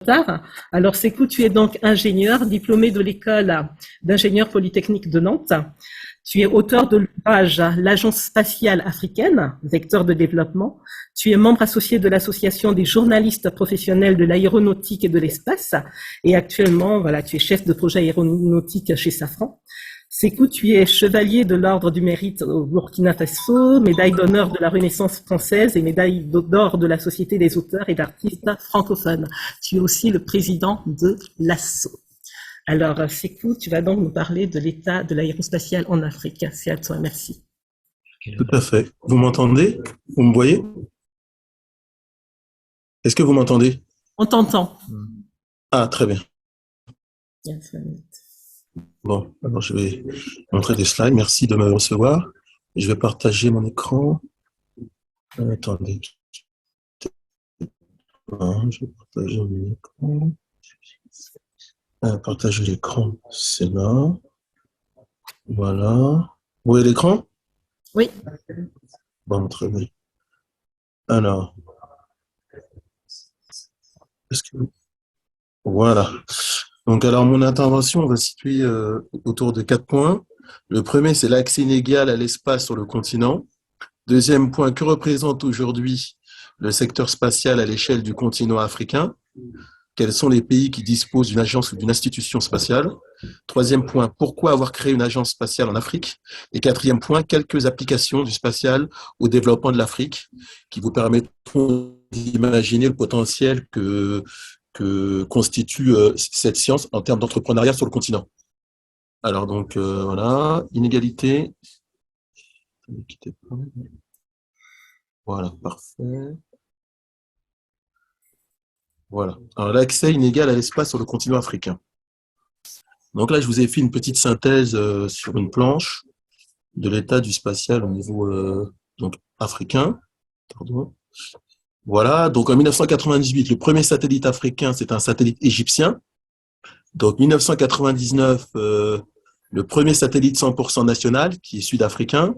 retard. Alors, Sékou, tu es donc ingénieur, diplômé de l'école d'ingénieurs polytechnique de Nantes. Tu es auteur de l'ouvrage L'Agence spatiale africaine, vecteur de développement. Tu es membre associé de l'Association des journalistes professionnels de l'aéronautique et de l'espace. Et actuellement, voilà, tu es chef de projet aéronautique chez Safran. Sékou, tu es chevalier de l'Ordre du Mérite au Burkina Faso, médaille d'honneur de la Renaissance française et médaille d'or de la Société des auteurs et d'artistes francophones. Tu es aussi le président de l'ASSO. Alors, Sékou, tu vas donc nous parler de l'état de l'aérospatiale en Afrique. C'est à toi, merci. Tout à fait. Vous m'entendez? Vous me voyez? Est-ce que vous m'entendez? On t'entend. Ah, très bien. Yes, Bon, alors je vais montrer des slides. Merci de me recevoir. Je vais partager mon écran. Attendez. Je vais partager mon écran. Partager l'écran, c'est là. Voilà. Vous voyez l'écran? Oui. Bon, très bien. Alors. Voilà. Donc, alors, mon intervention va se situer autour de 4 points. Le premier, c'est l'accès inégal à l'espace sur le continent. Deuxième point, que représente aujourd'hui le secteur spatial à l'échelle du continent africain? Quels sont les pays qui disposent d'une agence ou d'une institution spatiale? Troisième point, pourquoi avoir créé une agence spatiale en Afrique? Et quatrième point, quelques applications du spatial au développement de l'Afrique qui vous permettront d'imaginer le potentiel que constitue cette science en termes d'entrepreneuriat sur le continent. Alors donc, voilà, inégalité. Voilà, parfait. Voilà. Alors, l'accès inégal à l'espace sur le continent africain. Donc là, je vous ai fait une petite synthèse sur une planche de l'état du spatial au niveau donc africain. Pardon. Voilà. Donc en 1998, le premier satellite africain, c'est un satellite égyptien. Donc 1999, le premier satellite 100% national, qui est sud-africain.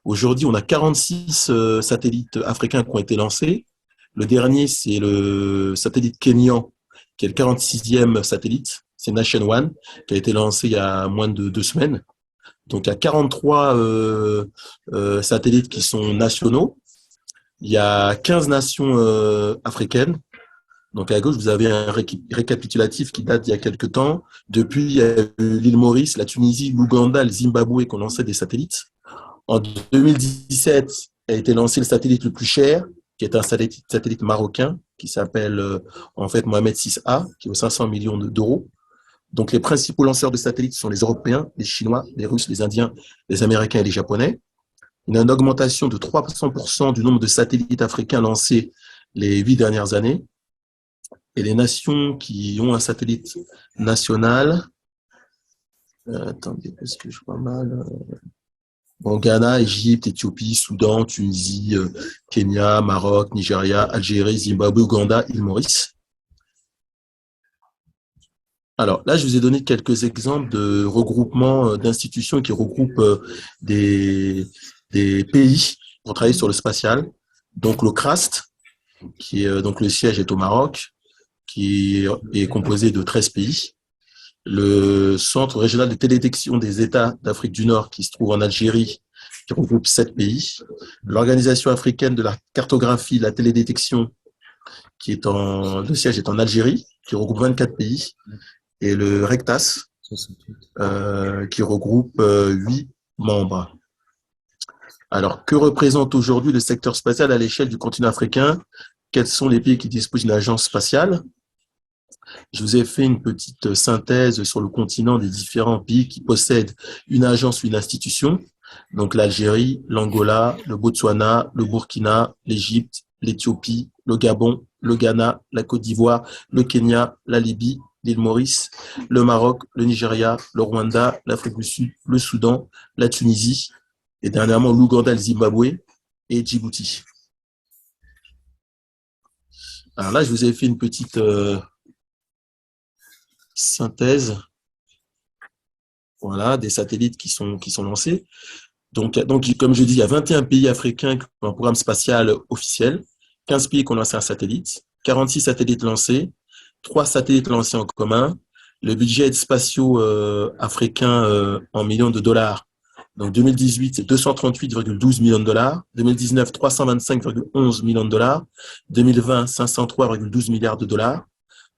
Aujourd'hui, on a 46 satellites africains qui ont été lancés. Le dernier, c'est le satellite kényan, qui est le 46e satellite. C'est Nation One, qui a été lancé il y a moins de 2 semaines. Donc, il y a 43 satellites qui sont nationaux. Il y a 15 nations africaines. Donc, à gauche, vous avez un récapitulatif qui date d'il y a quelques temps. Depuis, il y a eu l'île Maurice, la Tunisie, l'Ouganda, le Zimbabwe qui ont lancé des satellites. En 2017, a été lancé le satellite le plus cher, qui est un satellite marocain, qui s'appelle en fait Mohamed VI-A, qui vaut 500 millions d'euros. Donc, les principaux lanceurs de satellites sont les Européens, les Chinois, les Russes, les Indiens, les Américains et les Japonais. Il y a une augmentation de 300% du nombre de satellites africains lancés les 8 dernières années. Et les nations qui ont un satellite national, attendez, parce que je vois mal. Bon, Ghana, Égypte, Éthiopie, Soudan, Tunisie, Kenya, Maroc, Nigeria, Algérie, Zimbabwe, Ouganda, île Maurice. Alors là, je vous ai donné quelques exemples de regroupements d'institutions qui regroupent des pays pour travailler sur le spatial. Donc le CRAST, qui est donc le siège est au Maroc, qui est composé de 13 pays. Le Centre régional de télédétection des États d'Afrique du Nord, qui se trouve en Algérie, qui regroupe 7 pays. L'Organisation africaine de la cartographie, la télédétection, le siège est en Algérie, qui regroupe 24 pays. Et le RECTAS, qui regroupe 8 membres. Alors, que représente aujourd'hui le secteur spatial à l'échelle du continent africain? Quels sont les pays qui disposent d'une agence spatiale? Je vous ai fait une petite synthèse sur le continent des différents pays qui possèdent une agence ou une institution. Donc l'Algérie, l'Angola, le Botswana, le Burkina, l'Égypte, l'Éthiopie, le Gabon, le Ghana, la Côte d'Ivoire, le Kenya, la Libye, l'île Maurice, le Maroc, le Nigeria, le Rwanda, l'Afrique du Sud, le Soudan, la Tunisie et dernièrement l'Ouganda, le Zimbabwe et Djibouti. Alors là, je vous ai fait une petite synthèse, voilà, des satellites qui sont lancés. Donc, comme je dis, il y a 21 pays africains qui ont un programme spatial officiel, 15 pays qui ont lancé un satellite, 46 satellites lancés, 3 satellites lancés en commun, le budget spatiaux africain en millions de dollars. Donc 2018, c'est 238,12 millions de dollars. 2019, 325,11 millions de dollars. 2020, 503,12 milliards de dollars.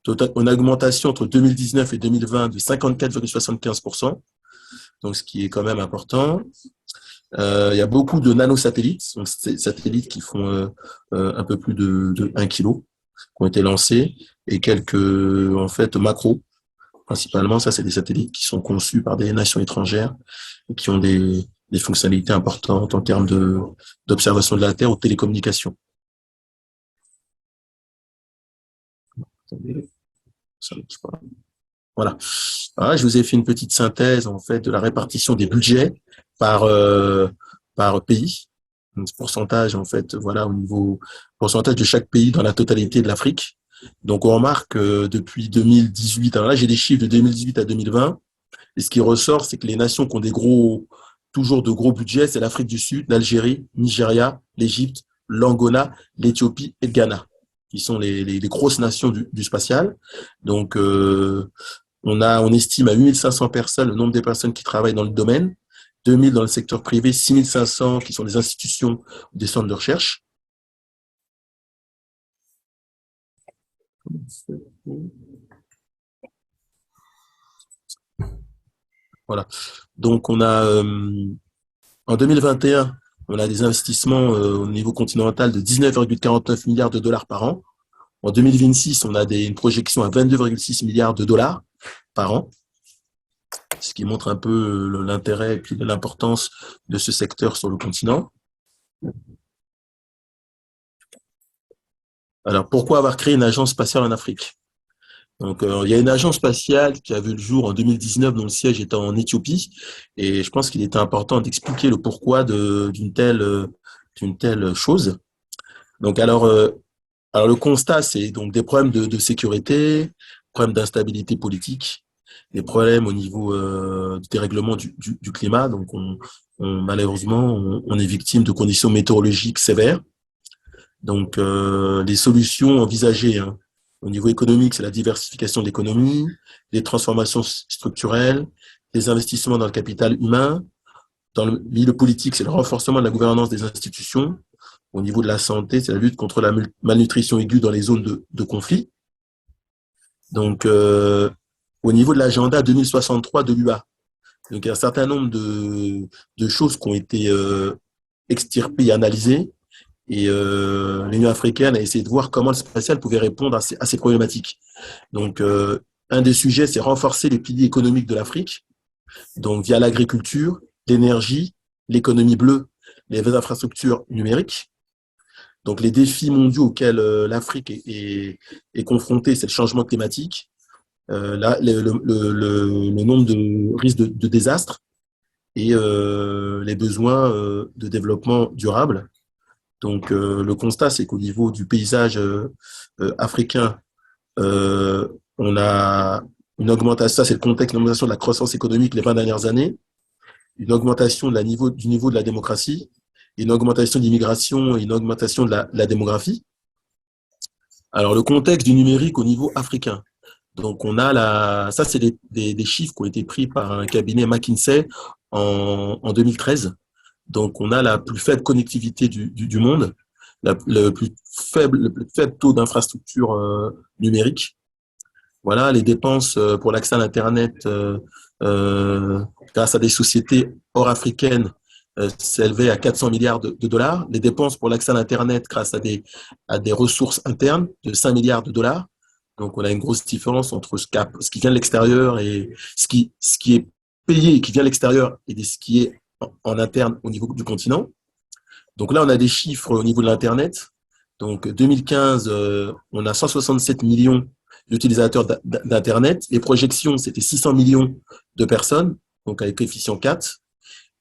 Une augmentation entre 2019 et 2020 de 54,75%, donc ce qui est quand même important. Il y a beaucoup de nanosatellites, donc ces satellites qui font un peu plus de 1 kilo, qui ont été lancés, et quelques en fait macros. Principalement, ça, c'est des satellites qui sont conçus par des nations étrangères et qui ont des fonctionnalités importantes en termes d'observation de la Terre ou de télécommunications. Voilà. Alors, je vous ai fait une petite synthèse en fait de la répartition des budgets par pays. Un pourcentage en fait, voilà, au niveau pourcentage de chaque pays dans la totalité de l'Afrique. Donc, on remarque depuis 2018, alors là, j'ai des chiffres de 2018 à 2020, et ce qui ressort, c'est que les nations qui ont toujours de gros budgets, c'est l'Afrique du Sud, l'Algérie, Nigeria, l'Égypte, l'Angola, l'Éthiopie et le Ghana, qui sont les grosses nations du spatial. Donc, on estime à 8500 personnes le nombre des personnes qui travaillent dans le domaine, 2000 dans le secteur privé, 6500 qui sont des institutions ou des centres de recherche. Voilà. Donc, on a en 2021, on a des investissements au niveau continental de 19,49 milliards de dollars par an. En 2026, on a une projection à 22,6 milliards de dollars par an, ce qui montre un peu l'intérêt et puis l'importance de ce secteur sur le continent. Alors, pourquoi avoir créé une agence spatiale en Afrique? Donc, il y a une agence spatiale qui a vu le jour en 2019 dont le siège est en Éthiopie, et je pense qu'il était important d'expliquer le pourquoi d'une telle chose. Donc, alors le constat, c'est donc des problèmes de sécurité, problèmes d'instabilité politique, des problèmes au niveau du dérèglement du climat. Donc, malheureusement, on est victime de conditions météorologiques sévères. Donc, les solutions envisagées au niveau économique, c'est la diversification de l'économie, les transformations structurelles, les investissements dans le capital humain. Dans le milieu politique, c'est le renforcement de la gouvernance des institutions. Au niveau de la santé, c'est la lutte contre la malnutrition aiguë dans les zones de conflit. Donc, au niveau de l'agenda 2063 de l'UA, donc il y a un certain nombre de choses qui ont été extirpées et analysées. Et l'Union africaine a essayé de voir comment le spatial pouvait répondre à ces problématiques. Donc, un des sujets, c'est renforcer les piliers économiques de l'Afrique, donc via l'agriculture, l'énergie, l'économie bleue, les infrastructures numériques. Donc, les défis mondiaux auxquels l'Afrique est confrontée, c'est le changement climatique, le nombre de risques de désastres et les besoins de développement durable. Donc, le constat, c'est qu'au niveau du paysage africain, on a une augmentation, ça c'est le contexte, une augmentation de la croissance économique les 20 dernières années, une augmentation du niveau de la démocratie, une augmentation de l'immigration et une augmentation de la démographie. Alors, le contexte du numérique au niveau africain. Donc, ça c'est des chiffres qui ont été pris par un cabinet McKinsey en 2013. Donc, on a la plus faible connectivité du monde, le plus faible taux d'infrastructure numérique. Voilà, les dépenses pour l'accès à l'Internet grâce à des sociétés hors africaines s'élevaient à 400 milliards de dollars. Les dépenses pour l'accès à l'Internet grâce à des ressources internes de 5 milliards de dollars. Donc, on a une grosse différence entre ce qui vient de l'extérieur et ce qui est payé et qui vient de l'extérieur et ce qui est en interne au niveau du continent. Donc là, on a des chiffres au niveau de l'Internet. Donc, 2015, on a 167 millions d'utilisateurs d'Internet. Les projections, c'était 600 millions de personnes, donc avec coefficient 4.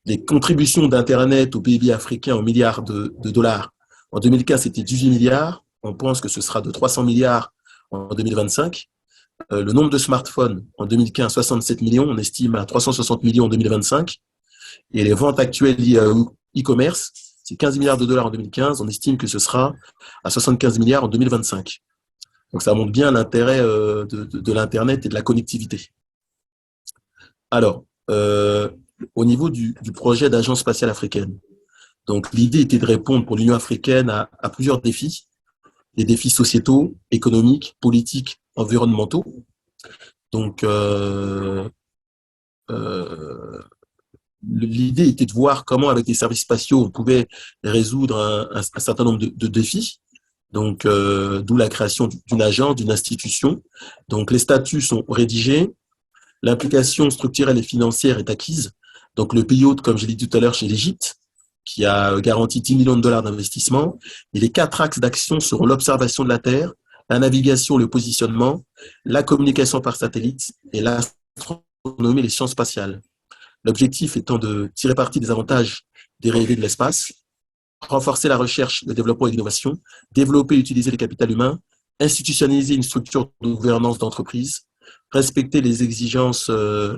Les contributions d'Internet au PIB africain en milliards de dollars, en 2015, c'était 18 milliards. On pense que ce sera de 300 milliards en 2025. Le nombre de smartphones, en 2015, 67 millions. On estime à 360 millions en 2025. Et les ventes actuelles liées à e-commerce, c'est 15 milliards de dollars en 2015. On estime que ce sera à 75 milliards en 2025. Donc, ça montre bien l'intérêt de l'Internet et de la connectivité. Alors, au niveau du projet d'agence spatiale africaine, donc l'idée était de répondre pour l'Union africaine à plusieurs défis, des défis sociétaux, économiques, politiques, environnementaux. Donc, euh, l'idée était de voir comment, avec les services spatiaux, on pouvait résoudre un certain nombre de défis. Donc, d'où la création d'une agence, d'une institution. Donc, les statuts sont rédigés, l'implication structurelle et financière est acquise. Donc, le pays hôte, comme je l'ai dit tout à l'heure, chez l'Égypte, qui a garanti 10 millions de dollars d'investissement. Et les 4 axes d'action seront l'observation de la Terre, la navigation, le positionnement, la communication par satellite et l'astronomie et les sciences spatiales. L'objectif étant de tirer parti des avantages dérivés de l'espace, renforcer la recherche, le développement et l'innovation, développer et utiliser les capitaux humains, institutionnaliser une structure de gouvernance d'entreprise, respecter les exigences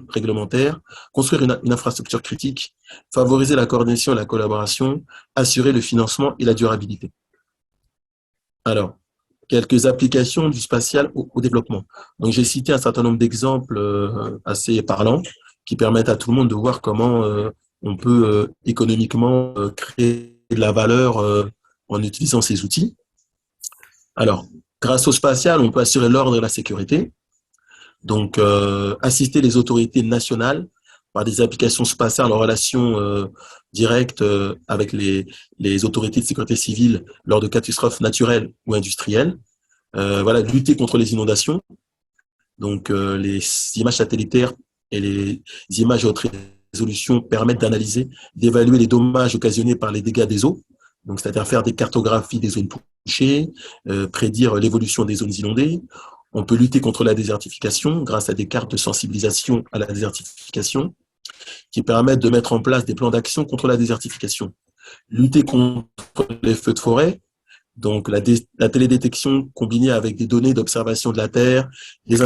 réglementaires, construire une infrastructure critique, favoriser la coordination et la collaboration, assurer le financement et la durabilité. Alors, quelques applications du spatial au développement. Donc, j'ai cité un certain nombre d'exemples assez parlants qui permettent à tout le monde de voir comment on peut économiquement créer de la valeur en utilisant ces outils. Alors, grâce au spatial, on peut assurer l'ordre et la sécurité. Donc, assister les autorités nationales par des applications spatiales en relation directe avec les autorités de sécurité civile lors de catastrophes naturelles ou industrielles. Voilà, lutter contre les inondations. Donc, les images satellitaires et les images à haute résolution permettent d'analyser, d'évaluer les dommages occasionnés par les dégâts des eaux. Donc, c'est-à-dire faire des cartographies des zones touchées, prédire l'évolution des zones inondées. On peut lutter contre la désertification grâce à des cartes de sensibilisation à la désertification qui permettent de mettre en place des plans d'action contre la désertification. Lutter contre les feux de forêt, donc la télédétection combinée avec des données d'observation de la Terre, des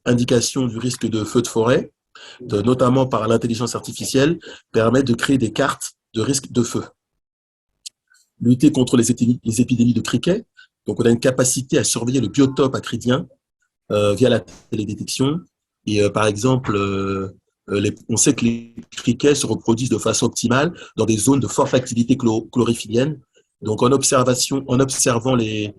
indications du risque de feux de forêt, notamment par l'intelligence artificielle, permet de créer des cartes de risque de feu. Lutter contre les épidémies de criquets, donc on a une capacité à surveiller le biotope acridien via la télédétection. Et par exemple, on sait que les criquets se reproduisent de façon optimale dans des zones de forte activité chlorophyllienne. Donc, en observant les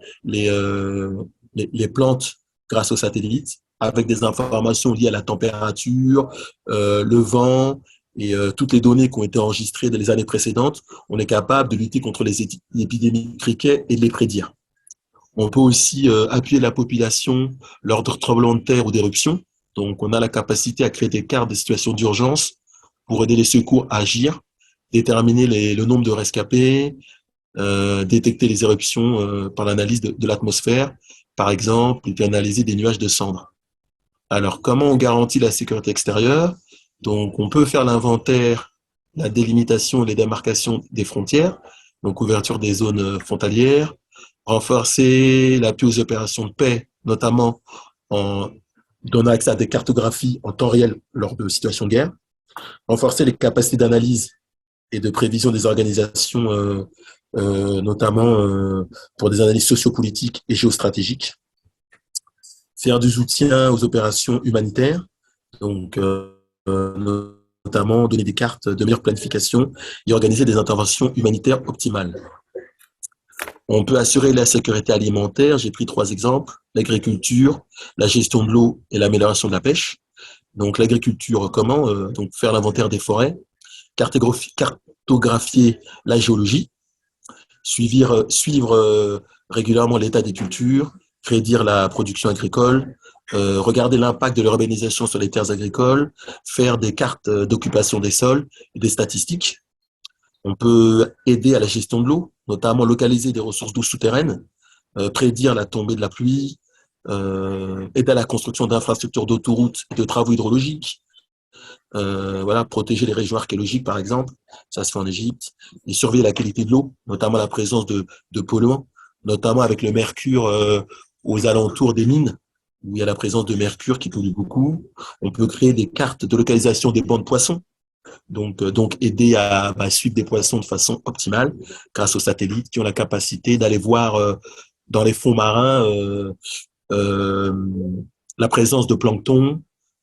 plantes grâce aux satellites, avec des informations liées à la température, le vent et toutes les données qui ont été enregistrées dans les années précédentes, on est capable de lutter contre les épidémies de criquets et de les prédire. On peut aussi appuyer la population lors de tremblements de terre ou d'éruptions. Donc, on a la capacité à créer des cartes de situations d'urgence pour aider les secours à agir, déterminer le nombre de rescapés, détecter les éruptions par l'analyse de l'atmosphère, par exemple, et puis analyser des nuages de cendres. Alors, comment on garantit la sécurité extérieure? Donc, on peut faire l'inventaire, la délimitation et les démarcations des frontières, donc ouverture des zones frontalières, renforcer l'appui aux opérations de paix, notamment en donnant accès à des cartographies en temps réel lors de situations de guerre, renforcer les capacités d'analyse et de prévision des organisations, notamment pour des analyses sociopolitiques et géostratégiques, faire du soutien aux opérations humanitaires, donc notamment donner des cartes de meilleure planification et organiser des interventions humanitaires optimales. On peut assurer la sécurité alimentaire. J'ai pris 3 exemples. L'agriculture, la gestion de l'eau et l'amélioration de la pêche. Donc, l'agriculture, comment? Donc, faire l'inventaire des forêts, cartographier la géologie, suivre régulièrement l'état des cultures, prédire la production agricole, regarder l'impact de l'urbanisation sur les terres agricoles, faire des cartes d'occupation des sols et des statistiques. On peut aider à la gestion de l'eau, notamment localiser des ressources d'eau souterraines, prédire la tombée de la pluie, aider à la construction d'infrastructures d'autoroutes et de travaux hydrologiques, voilà, protéger les régions archéologiques, par exemple, ça se fait en Égypte, et surveiller la qualité de l'eau, notamment la présence de polluants, notamment avec le mercure aux alentours des mines, où il y a la présence de mercure qui pollue beaucoup. On peut créer des cartes de localisation des bancs de poissons, donc aider à suivre des poissons de façon optimale grâce aux satellites qui ont la capacité d'aller voir dans les fonds marins euh, la présence de plancton,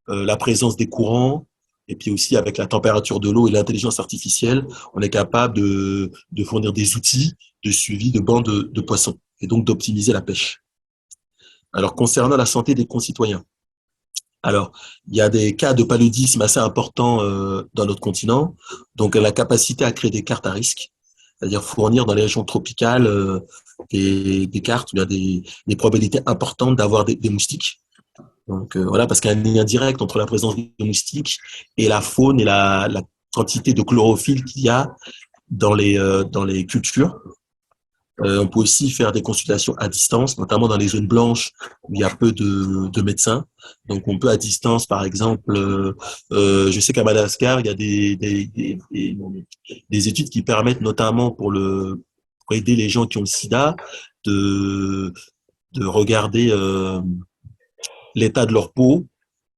la présence des courants, et puis aussi avec la température de l'eau et l'intelligence artificielle, on est capable de fournir des outils de suivi de bancs de poissons et donc d'optimiser la pêche. Alors, concernant la santé des concitoyens, alors, il y a des cas de paludisme assez importants dans notre continent, donc la capacité à créer des cartes à risque, c'est-à-dire fournir dans les régions tropicales des cartes où il y a des probabilités importantes d'avoir des moustiques. Donc voilà, parce qu'il y a un lien direct entre la présence de moustiques et la faune et la quantité de chlorophylle qu'il y a dans les cultures. On peut aussi faire des consultations à distance, notamment dans les zones blanches où il y a peu de médecins. Donc, on peut à distance, par exemple, je sais qu'à Madagascar, il y a des études qui permettent notamment pour aider les gens qui ont le sida de regarder l'état de leur peau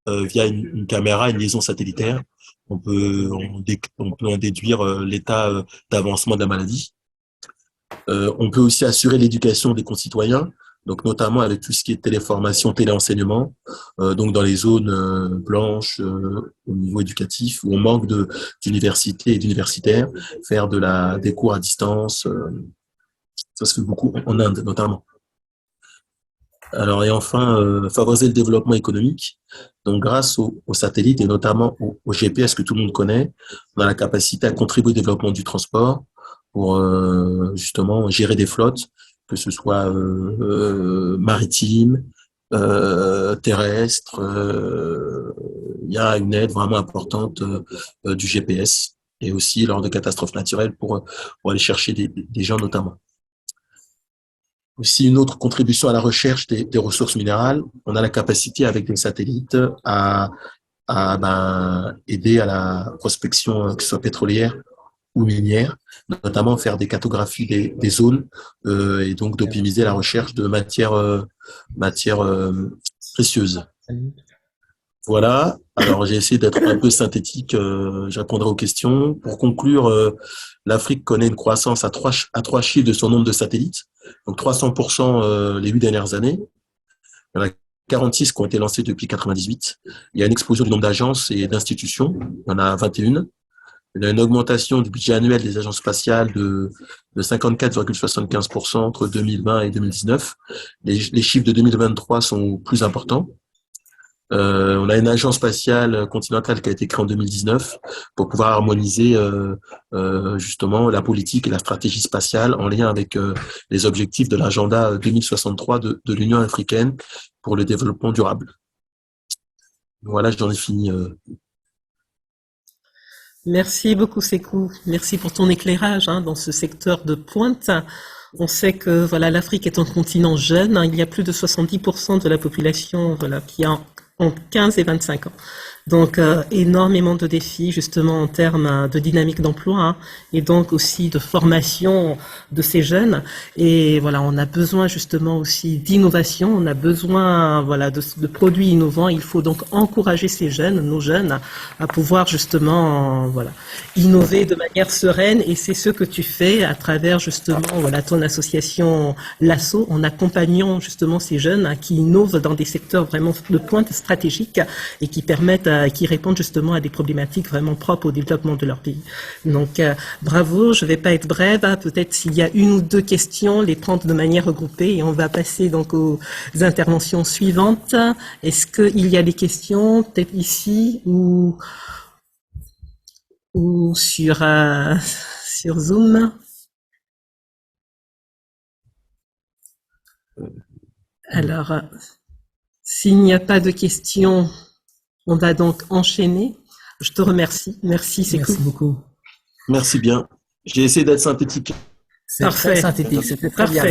via une caméra, une liaison satellitaire. On peut en déduire l'état d'avancement de la maladie. On peut aussi assurer l'éducation des concitoyens, donc notamment avec tout ce qui est téléformation, téléenseignement, donc dans les zones blanches au niveau éducatif où on manque d'universités et d'universitaires, faire des cours à distance, ça se fait beaucoup en Inde notamment. Alors et enfin, favoriser le développement économique. Donc grâce aux satellites et notamment au GPS que tout le monde connaît, on a la capacité à contribuer au développement du transport, pour justement gérer des flottes, que ce soit maritimes, terrestres. Il y a une aide vraiment importante du GPS et aussi lors de catastrophes naturelles pour aller chercher des gens notamment. Aussi une autre contribution à la recherche des ressources minérales, on a la capacité avec des satellites à aider à la prospection, que ce soit pétrolière ou minières, notamment faire des cartographies des zones et donc d'optimiser la recherche de matières précieuses. Voilà. Alors j'ai essayé d'être un peu synthétique. Je répondrai aux questions. Pour conclure, l'Afrique connaît une croissance à trois chiffres de son nombre de satellites, donc 300% les 8 dernières années. Il y en a 46 qui ont été lancés depuis 98. Il y a une explosion du nombre d'agences et d'institutions. Il y en a 21. Il y a une augmentation du budget annuel des agences spatiales de 54,75% entre 2020 et 2019. Les chiffres de 2023 sont plus importants. On a une agence spatiale continentale qui a été créée en 2019 pour pouvoir harmoniser justement la politique et la stratégie spatiale en lien avec les objectifs de l'agenda 2063 de l'Union africaine pour le développement durable. Voilà, j'en ai fini. Merci beaucoup, Sékou. Merci pour ton éclairage dans ce secteur de pointe. On sait que voilà, l'Afrique est un continent jeune. Il y a plus de 70% de la population qui a entre 15 et 25 ans. Donc, énormément de défis, justement, en termes de dynamique d'emploi, et donc aussi de formation de ces jeunes. Et voilà, on a besoin, justement, aussi d'innovation. On a besoin, voilà, de produits innovants. Il faut donc encourager ces jeunes, nos jeunes, à pouvoir, justement, voilà, innover de manière sereine. Et c'est ce que tu fais à travers, justement, voilà, ton association Lasso, en accompagnant, justement, ces jeunes qui innovent dans des secteurs vraiment de pointe stratégique et qui permettent qui répondent justement à des problématiques vraiment propres au développement de leur pays. Donc, bravo, je vais pas être brève, peut-être s'il y a une ou deux questions, les prendre de manière regroupée et on va passer donc aux interventions suivantes. Est-ce qu'il y a des questions, peut-être ici ou sur Zoom? Alors, s'il n'y a pas de questions, on va donc enchaîner. Je te remercie. Merci, c'est cool. Merci beaucoup. Merci bien. J'ai essayé d'être synthétique. C'est très synthétique, c'était très bien.